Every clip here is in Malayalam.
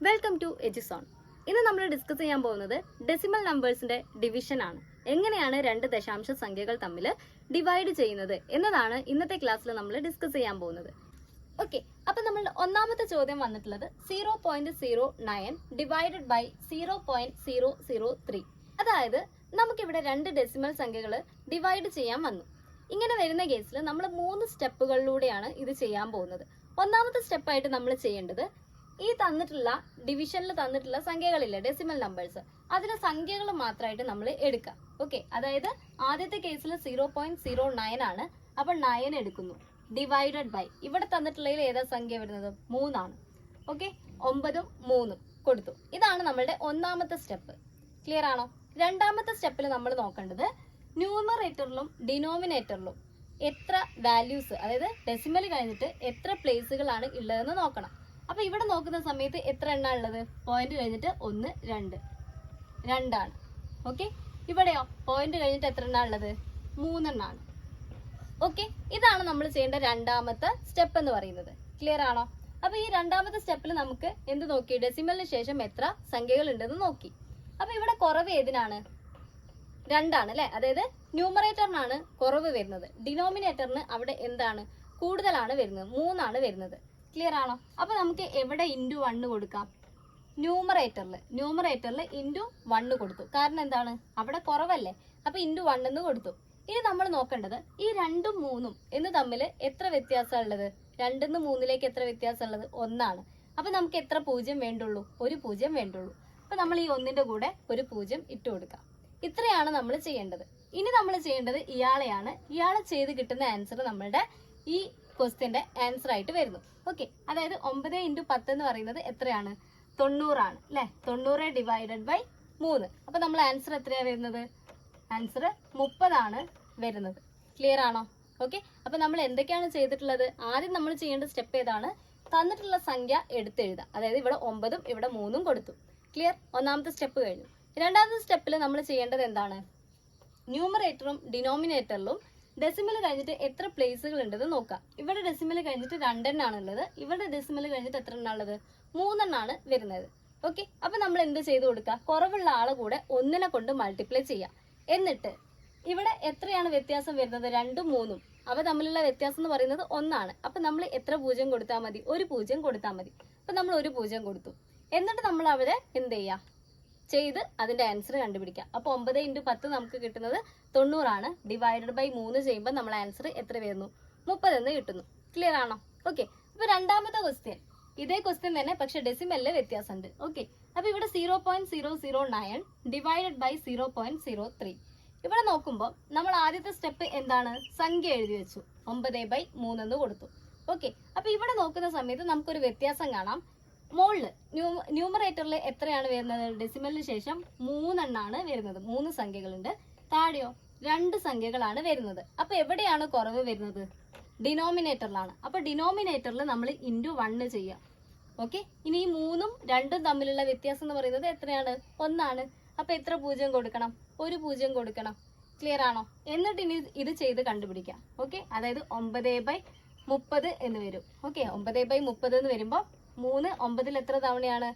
Welcome to എജിസോൺ. ഇന്ന് നമ്മൾ ഡിസ്കസ് ചെയ്യാൻ പോകുന്നത് ഡെസിമൽ നമ്പേഴ്സിന്റെ ഡിവിഷൻ ആണ്. എങ്ങനെയാണ് രണ്ട് ദശാംശ സംഖ്യകൾ തമ്മിൽ ഡിവൈഡ് ചെയ്യുന്നത് എന്നതാണ് ഇന്നത്തെ ക്ലാസ്സിൽ നമ്മൾ ഡിസ്കസ് ചെയ്യാൻ പോകുന്നത്. ഓക്കെ, അപ്പൊ നമ്മളുടെ ഒന്നാമത്തെ ചോദ്യം വന്നിട്ടുള്ളത് 0.09 ഡിവൈഡഡ് ബൈ 0.003. അതായത് നമുക്കിവിടെ രണ്ട് ഡെസിമൽ സംഖ്യകൾ ഡിവൈഡ് ചെയ്യാൻ വന്നു. ഇങ്ങനെ വരുന്ന കേസിൽ നമ്മൾ 3 സ്റ്റെപ്പുകളിലൂടെയാണ് ഇത് ചെയ്യാൻ പോകുന്നത്. ഒന്നാമത്തെ സ്റ്റെപ്പായിട്ട് നമ്മൾ ചെയ്യേണ്ടത് ഈ തന്നിട്ടുള്ള ഡിവിഷനിൽ തന്നിട്ടുള്ള സംഖ്യകളില്ലേ, ഡെസിമൽ നമ്പേഴ്സ്, അതിലെ സംഖ്യകൾ മാത്രമായിട്ട് നമ്മൾ എടുക്കാം. ഓക്കെ, അതായത് ആദ്യത്തെ കേസിൽ 0.09 ആണ്. അപ്പൊ 9 എടുക്കുന്നു, ഡിവൈഡഡ് ബൈ ഇവിടെ തന്നിട്ടുള്ളതിൽ ഏതാ സംഖ്യ വരുന്നത്? 3 ആണ്. ഓക്കെ, 9ഉം 3ഉം കൊടുത്തു. ഇതാണ് നമ്മളുടെ ഒന്നാമത്തെ സ്റ്റെപ്പ്. ക്ലിയർ ആണോ? രണ്ടാമത്തെ സ്റ്റെപ്പിൽ നമ്മൾ നോക്കേണ്ടത് ന്യൂമറേറ്ററിലും ഡിനോമിനേറ്ററിലും എത്ര വാല്യൂസ്, അതായത് ഡെസിമൽ കഴിഞ്ഞിട്ട് എത്ര പ്ലേസുകളാണ് ഉള്ളതെന്ന് നോക്കണം. അപ്പൊ ഇവിടെ നോക്കുന്ന സമയത്ത് എത്ര എണ്ണ ഉള്ളത്? പോയിന്റ് കഴിഞ്ഞിട്ട് 1, 2 2ആണ്. ഓക്കെ, ഇവിടെയോ പോയിന്റ് കഴിഞ്ഞിട്ട് എത്ര എണ്ണ ഉള്ളത്? 3 എണ്ണാണ്. ഓക്കെ, ഇതാണ് നമ്മൾ ചെയ്യേണ്ട രണ്ടാമത്തെ സ്റ്റെപ്പ് എന്ന് പറയുന്നത്. ക്ലിയർ ആണോ? അപ്പൊ ഈ രണ്ടാമത്തെ സ്റ്റെപ്പിൽ നമുക്ക് എന്ത് നോക്കി? ഡെസിമലിന് ശേഷം എത്ര സംഖ്യകൾ ഉണ്ടെന്ന് നോക്കി. അപ്പൊ ഇവിടെ കുറവ് ഏതിനാണ്? 2 ആണ് അല്ലെ? അതായത് ന്യൂമറേറ്ററിനാണ് കുറവ് വരുന്നത്. ഡിനോമിനേറ്ററിന് അവിടെ എന്താണ്? കൂടുതലാണ് വരുന്നത്, 3 ആണ് വരുന്നത്. ക്ലിയർ ആണോ? അപ്പൊ നമുക്ക് എവിടെ ഇൻറ്റു 1 കൊടുക്കാം? ന്യൂമറേറ്ററിൽ ഇൻറ്റു 1 കൊടുത്തു. കാരണം എന്താണ്? അവിടെ കുറവല്ലേ, അപ്പൊ ഇൻറ്റു 1 എന്ന് കൊടുത്തു. ഇനി നമ്മൾ നോക്കേണ്ടത് ഈ 2ഉം 3ഉം എന്ന് തമ്മിൽ എത്ര വ്യത്യാസം ഉള്ളത്? 2ന്ന് 3ലേക്ക് എത്ര വ്യത്യാസം ഉള്ളത്? 1 ആണ്. അപ്പൊ നമുക്ക് എത്ര 0 വേണ്ടുള്ളൂ? ഒരു 0 വേണ്ടുള്ളൂ. അപ്പൊ നമ്മൾ ഈ 1ന്റെ കൂടെ ഒരു 0 ഇട്ട് കൊടുക്കാം. ഇത്രയാണ് നമ്മൾ ചെയ്യേണ്ടത്. ഇനി നമ്മൾ ചെയ്യേണ്ടത് ഇയാളെയാണ്. ഇയാളെ ചെയ്ത് കിട്ടുന്ന ആൻസർ നമ്മളുടെ ഈ ക്വസ്റ്റ്യന്റെ ആൻസർ ആയിട്ട് വരുന്നു. ഓക്കെ, അതായത് 9 × 10 എന്ന് പറയുന്നത് എത്രയാണ്? 90 ആണ് അല്ലെ? 90 ഡിവൈഡഡ് ബൈ 3. അപ്പൊ നമ്മൾ ആൻസർ എത്രയാ വരുന്നത്? ആൻസർ 30 ആണ് വരുന്നത്. ക്ലിയർ ആണോ? ഓക്കെ, അപ്പൊ നമ്മൾ എന്തൊക്കെയാണ് ചെയ്തിട്ടുള്ളത്? ആദ്യം നമ്മൾ ചെയ്യേണ്ട സ്റ്റെപ്പ് ഏതാണ്? തന്നിട്ടുള്ള സംഖ്യ എടുത്തെഴുതുക. അതായത് ഇവിടെ 9ഉം ഇവിടെ 3ഉം കൊടുത്തു. ക്ലിയർ? ഒന്നാമത്തെ സ്റ്റെപ്പ് കഴിഞ്ഞു. രണ്ടാമത്തെ സ്റ്റെപ്പിൽ നമ്മൾ ചെയ്യേണ്ടത് എന്താണ്? ന്യൂമറേറ്ററും ഡിനോമിനേറ്ററിലും ഡെസിമൽ കഴിഞ്ഞിട്ട് എത്ര പ്ലേസുകൾ ഉണ്ടെന്ന് നോക്കാം. ഇവിടെ ഡെസിമൽ കഴിഞ്ഞിട്ട് 2 എണ്ണാണ് ഉള്ളത്. ഇവിടെ ഡെസിമൽ കഴിഞ്ഞിട്ട് എത്ര എണ്ണ ഉള്ളത്? 3 എണ്ണാണ് വരുന്നത്. ഓക്കെ, അപ്പൊ നമ്മൾ എന്ത് ചെയ്ത് കൊടുക്കുക? കുറവുള്ള ആളെ കൂടെ 1നെ കൊണ്ട് മൾട്ടിപ്ലൈ ചെയ്യാം. എന്നിട്ട് ഇവിടെ എത്രയാണ് വ്യത്യാസം വരുന്നത്? 2ഉം 3ഉം അവ തമ്മിലുള്ള വ്യത്യാസം എന്ന് പറയുന്നത് 1 ആണ്. അപ്പൊ നമ്മൾ എത്ര 0 കൊടുത്താൽ മതി? ഒരു 0 കൊടുത്താൽ മതി. അപ്പൊ നമ്മൾ ഒരു 0 കൊടുത്തു. എന്നിട്ട് നമ്മൾ അവിടെ എന്ത് ചെയ്യാം? ചെയ്ത് അതിന്റെ ആൻസർ കണ്ടുപിടിക്കാം. അപ്പൊ 9 × 10 നമുക്ക് കിട്ടുന്നത് 90 ആണ്. ഡിവൈഡഡ് ബൈ 3 ചെയ്യുമ്പോൾ നമ്മൾ ആൻസർ എത്ര വരുന്നു? 30 എന്ന് കിട്ടുന്നു. ക്ലിയർ ആണോ? ഓക്കെ, അപ്പൊ രണ്ടാമത്തെ ക്വസ്റ്റ്യൻ ഇതേ ക്വസ്റ്റ്യൻ തന്നെ, പക്ഷെ ഡെസിമലില് വ്യത്യാസമുണ്ട്. ഓക്കെ, അപ്പൊ ഇവിടെ 0.009 ഡിവൈഡഡ് ബൈ 0.03. ഇവിടെ നോക്കുമ്പോൾ നമ്മൾ ആദ്യത്തെ സ്റ്റെപ്പ് എന്താണ്? സംഖ്യ എഴുതി വെച്ചു. 9/3 എന്ന് കൊടുത്തു. ഓക്കെ, അപ്പൊ ഇവിടെ നോക്കുന്ന സമയത്ത് നമുക്കൊരു വ്യത്യാസം കാണാം. മുകളില് ന്യൂമറേറ്ററിൽ എത്രയാണ് വരുന്നത്? ഡെസിമലിന് ശേഷം 3 എണ്ണാണ് വരുന്നത്. 3 സംഖ്യകളുണ്ട്. താഴെയോ 2 സംഖ്യകളാണ് വരുന്നത്. അപ്പൊ എവിടെയാണ് കുറവ് വരുന്നത്? ഡിനോമിനേറ്ററിലാണ്. അപ്പൊ ഡിനോമിനേറ്ററിൽ നമ്മൾ ഇൻറ്റു 1 ചെയ്യാം. ഓക്കെ, ഇനി ഈ 3ഉം 2ഉം തമ്മിലുള്ള വ്യത്യാസം എന്ന് പറയുന്നത് എത്രയാണ്? 1 ആണ്. അപ്പൊ എത്ര 0 കൊടുക്കണം? ഒരു 0 കൊടുക്കണം. ക്ലിയർ ആണോ? എന്നിട്ട് ഇനി ഇത് ചെയ്ത് കണ്ടുപിടിക്കാം. ഓക്കെ, അതായത് 9/30 എന്ന് വരും. ഓക്കെ, 9/30 എന്ന് വരുമ്പോൾ 3 9ൽ എത്ര തവണയാണ്?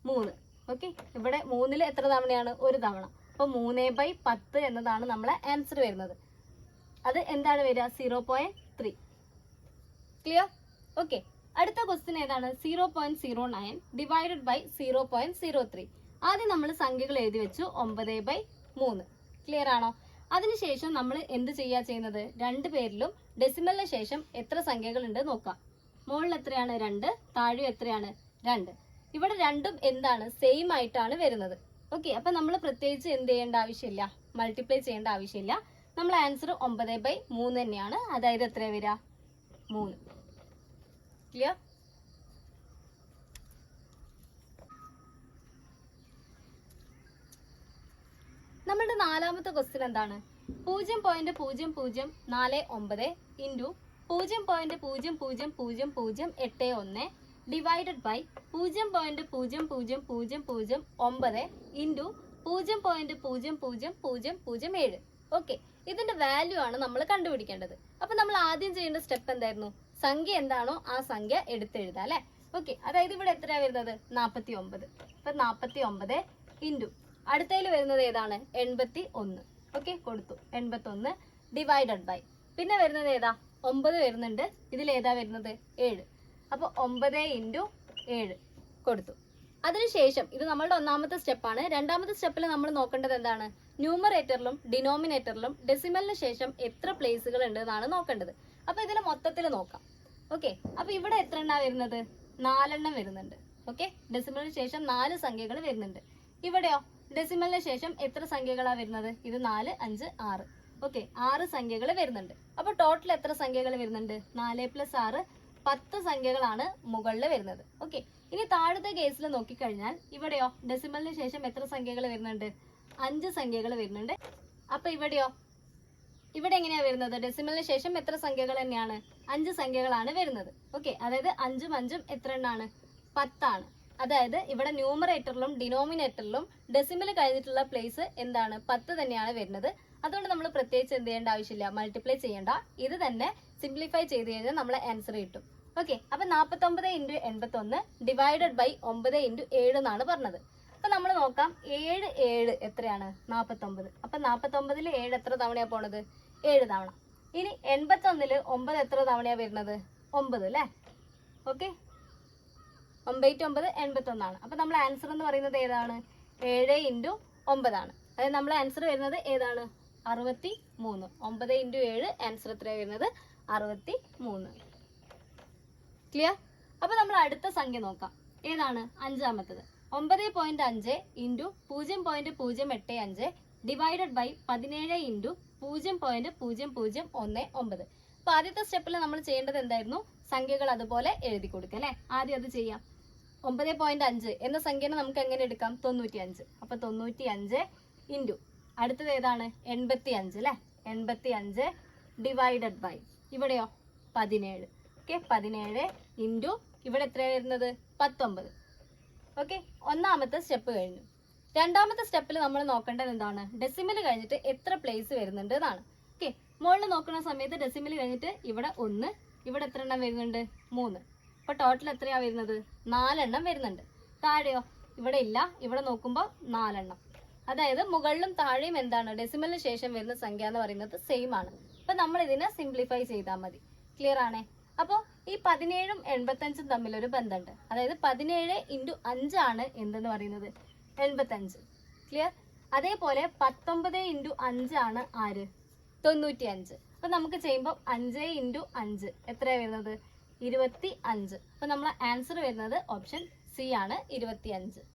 3. ഓക്കെ, ഇവിടെ 3ൽ എത്ര തവണയാണ്? ഒരു തവണ. അപ്പൊ 3/10 എന്നതാണ് നമ്മളെ ആൻസർ വരുന്നത്. അത് എന്താണ് വരിക? 0.3. ക്ലിയർ? ഓക്കെ, അടുത്ത ക്വസ്റ്റ്യൻ ഏതാണ്? 0.09 ഡിവൈഡഡ് ബൈ 0.03. ആദ്യം നമ്മൾ സംഖ്യകൾ എഴുതി വെച്ചു. 9/3. ക്ലിയർ ആണോ? അതിനുശേഷം നമ്മൾ എന്ത് ചെയ്യുന്നത്? രണ്ട് പേരിലും ഡെസിമലിന് ശേഷം എത്ര സംഖ്യകൾ ഉണ്ട് നോക്കാം. മുകളിൽ എത്രയാണ്? 2. താഴെ എത്രയാണ്? 2. ഇവിടെ രണ്ടും എന്താണ്? സെയിം ആയിട്ടാണ് വരുന്നത്. ഓക്കെ, അപ്പൊ നമ്മൾ പ്രത്യേകിച്ച് എന്ത് ചെയ്യേണ്ട ആവശ്യമില്ല, മൾട്ടിപ്ലൈ ചെയ്യേണ്ട ആവശ്യമില്ല. നമ്മൾ ആൻസർ 9/3 തന്നെയാണ്. അതായത് എത്ര വരിക? 3. ക്ലിയർ? നമ്മളുടെ നാലാമത്തെ ക്വസ്റ്റ്യൻ എന്താണ്? 0.0049 into 0.000081 divided by 0.0009 into 0.00007. Okay, ഇതിന്റെ വാല്യൂ ആണ് നമ്മൾ കണ്ടുപിടിക്കേണ്ടത്. അപ്പൊ നമ്മൾ ആദ്യം ചെയ്യേണ്ട സ്റ്റെപ്പ് എന്തായിരുന്നു? സംഖ്യ എന്താണോ ആ സംഖ്യ എടുത്തെഴുതാം അല്ലെ? ഓക്കെ, അതായത് ഇവിടെ എത്രയാ വരുന്നത് 49. അപ്പൊ 49 ഇൻറ്റു അടുത്തതിൽ വരുന്നത് ഏതാണ് 81. ഓക്കെ, കൊടുത്തു 81 ഡിവൈഡഡ് ബൈ പിന്നെ വരുന്നത് ഏതാ 9 വരുന്നുണ്ട്, ഇതിൽ ഏതാ വരുന്നത് 7. അപ്പൊ 9 ഇൻറ്റു 7 കൊടുത്തു. അതിനുശേഷം ഇത് നമ്മളുടെ ഒന്നാമത്തെ സ്റ്റെപ്പാണ്. രണ്ടാമത്തെ സ്റ്റെപ്പിൽ നമ്മൾ നോക്കേണ്ടത് എന്താണ്, ന്യൂമറേറ്ററിലും ഡിനോമിനേറ്ററിലും ഡെസിമലിന് ശേഷം എത്ര പ്ലേസുകൾ ഉണ്ട് എന്നാണ് നോക്കേണ്ടത്. അപ്പൊ ഇതിന് മൊത്തത്തിൽ നോക്കാം. ഓക്കെ, അപ്പൊ ഇവിടെ എത്ര എണ്ണ വരുന്നത് 4 എണ്ണം വരുന്നുണ്ട്. ഓക്കെ, ഡെസിമലിന് ശേഷം 4 സംഖ്യകൾ വരുന്നുണ്ട്. ഇവിടെയോ ഡെസിമലിന് ശേഷം എത്ര സംഖ്യകളാ വരുന്നത്, ഇത് 4 5 6. ഓക്കെ, 6 സംഖ്യകൾ വരുന്നുണ്ട്. അപ്പൊ ടോട്ടൽ എത്ര സംഖ്യകൾ വരുന്നുണ്ട് 4 + 6 10 സംഖ്യകളാണ് മുകളിൽ വരുന്നത്. ഓക്കെ, ഇനി താഴത്തെ കേസിൽ നോക്കിക്കഴിഞ്ഞാൽ ഇവിടെയോ ഡെസിമലിന് ശേഷം എത്ര സംഖ്യകൾ വരുന്നുണ്ട് 5 സംഖ്യകൾ വരുന്നുണ്ട്. അപ്പൊ ഇവിടെയോ ഇവിടെ എങ്ങനെയാ വരുന്നത്, ഡെസിമലിന് ശേഷം എത്ര സംഖ്യകൾ തന്നെയാണ് 5 സംഖ്യകളാണ് വരുന്നത്. ഓക്കെ, അതായത് 5ഉം 5ഉം എത്ര എണ്ണാണ് 10 ആണ്. അതായത് ഇവിടെ ന്യൂമറേറ്ററിലും ഡിനോമിനേറ്ററിലും ഡെസിമൽ കഴിഞ്ഞിട്ടുള്ള പ്ലേസ് എന്താണ് 10 തന്നെയാണ് വരുന്നത്. അതുകൊണ്ട് നമ്മൾ പ്രത്യേകിച്ച് എന്ത് ചെയ്യേണ്ട ആവശ്യമില്ല, മൾട്ടിപ്ലൈ ചെയ്യേണ്ട, ഇത് തന്നെ സിംപ്ലിഫൈ ചെയ്ത് കഴിഞ്ഞാൽ നമ്മളെ ആൻസർ കിട്ടും. ഓക്കെ, അപ്പൊ 49 × 81 ഡിവൈഡഡ് ബൈ 9 × 7 എന്നാണ് പറഞ്ഞത്. അപ്പൊ നമ്മൾ നോക്കാം 7 7 എത്രയാണ് 49. അപ്പൊ 49 7 എത്ര തവണയാ പോണത് 7 തവണ. ഇനി 81 9 എത്ര തവണയാ വരുന്നത് 9 അല്ലേ. ഓക്കെ, 9 9 81 ആണ്. അപ്പൊ നമ്മൾ ആൻസർ എന്ന് പറയുന്നത് ഏതാണ് 7 × 9 ആണ്. അതായത് നമ്മളെ ആൻസർ വരുന്നത് ഏതാണ് 63. 9 × 7 ആൻസർ എത്രയാണ് വരുന്നത് 63. ക്ലിയർ. അപ്പൊ നമ്മൾ അടുത്ത സംഖ്യ നോക്കാം, ഏതാണ് അഞ്ചാമത്തത് 9.5 × 0.085 ഡിവൈഡഡ് ബൈ 17 × 0.0019. അപ്പൊ ആദ്യത്തെ സ്റ്റെപ്പിൽ നമ്മൾ ചെയ്യേണ്ടത് എന്തായിരുന്നു, സംഖ്യകൾ അതുപോലെ എഴുതി കൊടുക്കുക അല്ലെ. ആദ്യം അത് ചെയ്യാം. 9.5 എന്ന സംഖ്യനെ നമുക്ക് എങ്ങനെ എടുക്കാം 95. അപ്പൊ 95 ഇൻറ്റു അടുത്തത് ഏതാണ് 85 അല്ലെ. 85 ഡിവൈഡഡ് ബൈ ഇവിടെയോ 17. ഓക്കെ, 17 ഇൻറ്റു ഇവിടെ എത്രയാണ് വരുന്നത് 19. ഓക്കെ, ഒന്നാമത്തെ സ്റ്റെപ്പ് കഴിഞ്ഞു. രണ്ടാമത്തെ സ്റ്റെപ്പിൽ നമ്മൾ നോക്കേണ്ടത് എന്താണ്, ഡെസിമൽ കഴിഞ്ഞിട്ട് എത്ര പ്ലേസ് വരുന്നുണ്ട് എന്നാണ്. ഓക്കെ, മുകളിൽ നോക്കുന്ന സമയത്ത് ഡെസിമൽ കഴിഞ്ഞിട്ട് ഇവിടെ 1, ഇവിടെ എത്ര എണ്ണം വരുന്നുണ്ട് 3. അപ്പൊ ടോട്ടൽ എത്രയാ വരുന്നത് 4 എണ്ണം വരുന്നുണ്ട്. താഴെയോ ഇവിടെ ഇല്ല, ഇവിടെ നോക്കുമ്പോൾ 4 എണ്ണം. അതായത് മുകളിലും താഴെയും എന്താണ് ഡെസിമലിന് ശേഷം വരുന്ന സംഖ്യ എന്ന് പറയുന്നത് സെയിം ആണ്. അപ്പൊ നമ്മൾ ഇതിനെ സിംപ്ലിഫൈ ചെയ്താൽ മതി. ക്ലിയർ ആണേ. അപ്പോൾ ഈ 17ഉം 85ഉം തമ്മിൽ ഒരു ബന്ധമുണ്ട്. അതായത് 17 × 5 ആണ് എന്തെന്ന് പറയുന്നത് 85. ക്ലിയർ. അതേപോലെ 19 × 5 ആണ് ആര് 95. അപ്പൊ നമുക്ക് ചെയ്യുമ്പോൾ 5 × 5 എത്രയാണ് വരുന്നത് 25. അപ്പൊ നമ്മളെ ആൻസർ വരുന്നത് ഓപ്ഷൻ സി ആണ് 25.